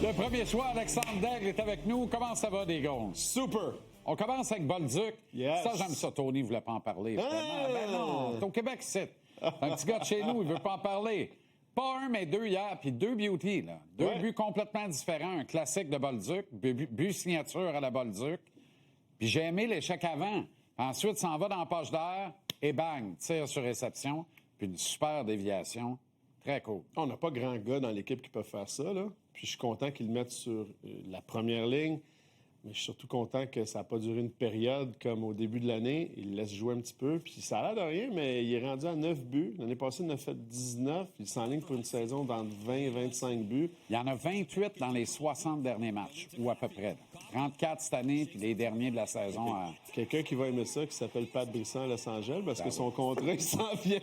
Le premier choix, Alexandre Daigle est avec nous. Comment ça va, des gars? Super! On commence avec Bolduc. Yes. Ça, j'aime ça. Tony ne voulait pas en parler. Ben non, t'es au Québec, c'est. Un petit gars de chez nous, il veut pas en parler. Pas un, mais deux hier, puis deux beauty, là. Deux buts complètement différents. Un classique de Bolduc, but signature à la Bolduc. Puis j'ai aimé l'échec avant. Ensuite, ça en va dans la poche d'air et bang, tir sur réception. Puis une super déviation. Très cool. On n'a pas grand gars dans l'équipe qui peuvent faire ça, là. Puis je suis content qu'ils le mettent sur la première ligne. Mais je suis surtout content que ça n'a pas duré une période comme au début de l'année. Il laisse jouer un petit peu. Puis ça a l'air de rien, mais il est rendu à 9 buts. L'année passée, il en a fait 19. Il s'enligne pour une saison d'entre 20 et 25 buts. Il y en a 28 dans les 60 derniers matchs, ou à peu près. 34 cette année, puis les derniers de la saison. Quelqu'un qui va aimer ça, qui s'appelle Pat Brisson à Los Angeles, parce que son contrat, il s'en vient.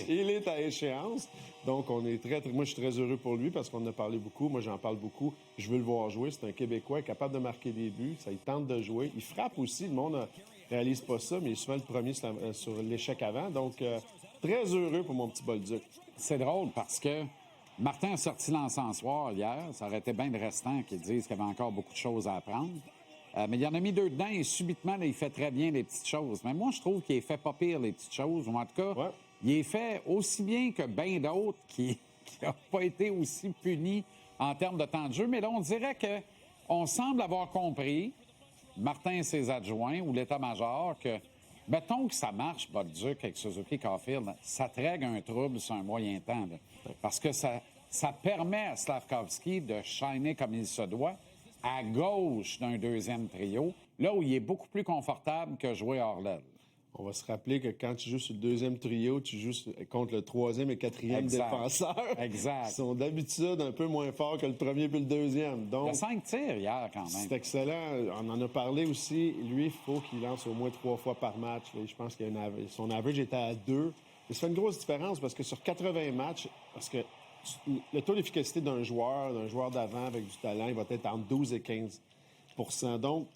Il est à échéance. Donc, on est moi, je suis très heureux pour lui parce qu'on en a parlé beaucoup. Moi, j'en parle beaucoup. Je veux le voir jouer. C'est un Québécois capable de marquer des buts. Ça, il tente de jouer. Il frappe aussi. Le monde ne réalise pas ça, mais il est souvent le premier sur l'échec avant. Donc, très heureux pour mon petit Bolduc. C'est drôle parce que Martin a sorti l'encensoir hier. Ça aurait été bien de restant qu'ils disent qu'il y avait encore beaucoup de choses à apprendre. Mais il en a mis deux dedans et subitement, là, il fait très bien les petites choses. Mais moi, je trouve qu'il fait pas pire les petites choses. Ou en tout cas, il est fait aussi bien que bien d'autres qui n'ont pas été aussi punis en termes de temps de jeu. Mais là, on dirait qu'on semble avoir compris, Martin et ses adjoints ou l'état-major, que mettons que ça marche, Bolduc, avec Suzuki Caulfield, ça te règle un trouble sur un moyen temps. Là. Parce que ça permet à Slafkovský de shiner comme il se doit à gauche d'un deuxième trio, là où il est beaucoup plus confortable que jouer hors l'aile. On va se rappeler que quand tu joues sur le deuxième trio, tu joues contre le troisième et quatrième défenseur. Exact. Ils sont d'habitude un peu moins forts que le premier puis le deuxième. Donc, il y a 5 tirs hier, quand même. C'est excellent. On en a parlé aussi. Lui, il faut qu'il lance au moins 3 fois par match. Je pense que son average était à 2. Et ça fait une grosse différence parce que sur 80 matchs, parce que le taux d'efficacité d'un joueur d'avant avec du talent, il va être entre 12 et 15 %. Donc,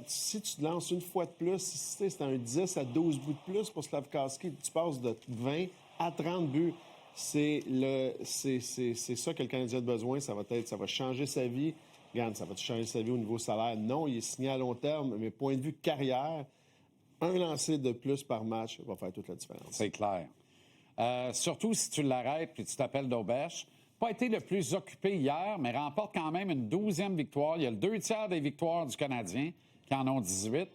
si tu te lances une fois de plus, si c'est un 10 à 12 buts de plus pour Slafkovský, tu passes de 20 à 30 buts. C'est ça que le Canadien a besoin. Ça va changer sa vie. Regarde, ça va changer sa vie au niveau salaire? Non, il est signé à long terme, mais point de vue carrière, un lancer de plus par match va faire toute la différence. C'est clair. Surtout si tu l'arrêtes puis tu t'appelles Dobèche. Pas été le plus occupé hier, mais remporte quand même une 12e victoire. Il y a le 2/3 des victoires du Canadien qui en ont 18.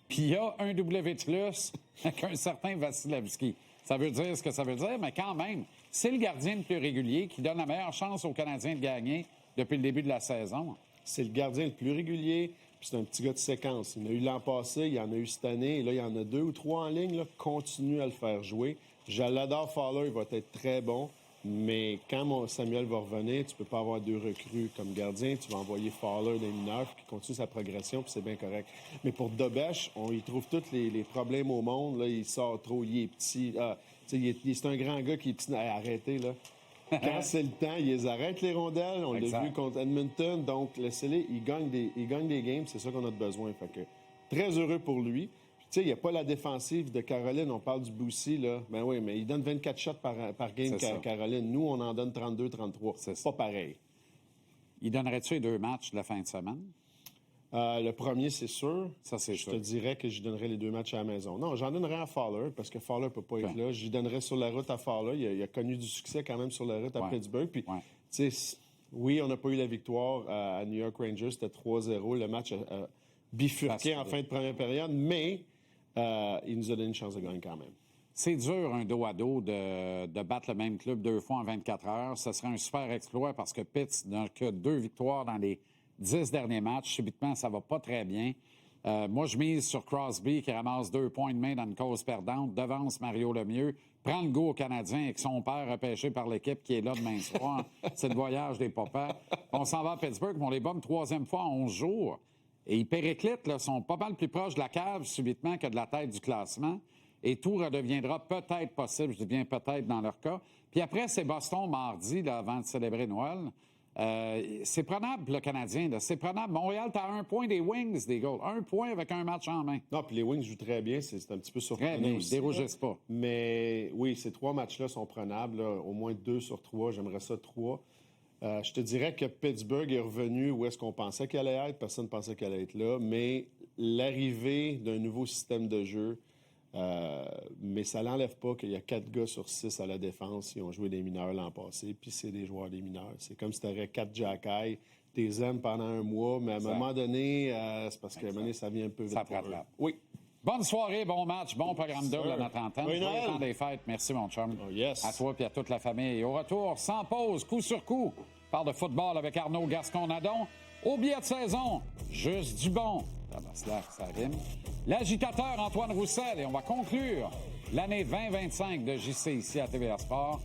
Puis il y a un W de plus avec un certain Vasilevskiy. Ça veut dire ce que ça veut dire, mais quand même, c'est le gardien le plus régulier qui donne la meilleure chance aux Canadiens de gagner depuis le début de la saison. C'est le gardien le plus régulier, puis c'est un petit gars de séquence. Il y en a eu l'an passé, il y en a eu cette année, et là, il y en a 2 ou 3 en ligne. Là, continue à le faire jouer. Je l'adore, Fowler, il va être très bon. Mais quand Samuel va revenir, tu peux pas avoir 2 recrues comme gardien. Tu vas envoyer Fowler dans les mineurs qui continue sa progression, puis c'est bien correct. Mais pour Dobèche, on y trouve tous les problèmes au monde. Là, il sort trop, il est petit. C'est un grand gars qui est petit. Arrêtez, là. Quand c'est le temps, il les arrête, les rondelles. On l'a vu contre Edmonton. Donc, laissez-les. Il gagne des games. C'est ça qu'on a besoin. Fait que, très heureux pour lui. Tu sais, il n'y a pas la défensive de Caroline. On parle du Boussy, là. Ben oui, mais il donne 24 shots par game, Caroline. Nous, on en donne 32, 33. C'est pas pareil. Il donnerait-tu les 2 matchs de la fin de semaine? Le premier, c'est sûr. Ça, c'est sûr. Je te dirais que je donnerais les 2 matchs à la maison. Non, j'en donnerais à Fowler, parce que Fowler peut pas être là. J'y donnerais sur la route à Fowler. Il a connu du succès quand même sur la route à Pittsburgh. Puis, tu sais, oui, on n'a pas eu la victoire à New York Rangers. C'était 3-0. Le match a bifurqué en fin de première période, mais il nous a donné une chance de gagner quand même. C'est dur, un dos à dos, de battre le même club 2 fois en 24 heures. Ce serait un super exploit parce que Pitts n'a que 2 victoires dans les 10 derniers matchs. Subitement, ça va pas très bien. Moi, je mise sur Crosby qui ramasse 2 points de main dans une cause perdante, devance Mario Lemieux, prend le go au Canadien avec son père repêché par l'équipe qui est là demain soir. C'est le voyage des papas. On s'en va à Pittsburgh, mais on les bat une 3e fois en 11 jours. Et ils périclitent, là, sont pas mal plus proches de la cave subitement que de la tête du classement. Et tout redeviendra peut-être possible, je dis bien peut-être dans leur cas. Puis après, c'est Boston mardi, là, avant de célébrer Noël. C'est prenable pour le Canadien, là. C'est prenable. Montréal, t'as 1 point des Wings, des Gaules. 1 point avec un match en main. Non, puis les Wings jouent très bien. C'est un petit peu surprenant très bien, aussi. Dérougissent pas. Mais oui, ces 3 matchs-là sont prenables. Là. Au moins 2 sur 3. J'aimerais ça 3. Je te dirais que Pittsburgh est revenu où est-ce qu'on pensait qu'elle allait être. Personne ne pensait qu'elle allait être là. Mais l'arrivée d'un nouveau système de jeu, mais ça n'enlève pas qu'il y a 4 gars sur 6 à la défense qui ont joué des mineurs l'an passé, puis c'est des joueurs des mineurs. C'est comme si tu aurais 4 Jack-Eye, t'es aimes pendant un mois, mais à un moment donné, c'est parce qu'à un moment donné, ça vient un peu vite. Ça te rattrape. Oui. Bonne soirée, bon match, bon programme double à notre antenne. Oui, Joyeux temps des fêtes. Merci, mon chum. Oh, yes. À toi et à toute la famille. Au retour, sans pause, coup sur coup, parle de football avec Arnaud Gascon-Nadon. Au billet de saison, juste du bon. Ça rime. L'agitateur Antoine Roussel. Et on va conclure l'année 2025 de JC ici à TVA Sport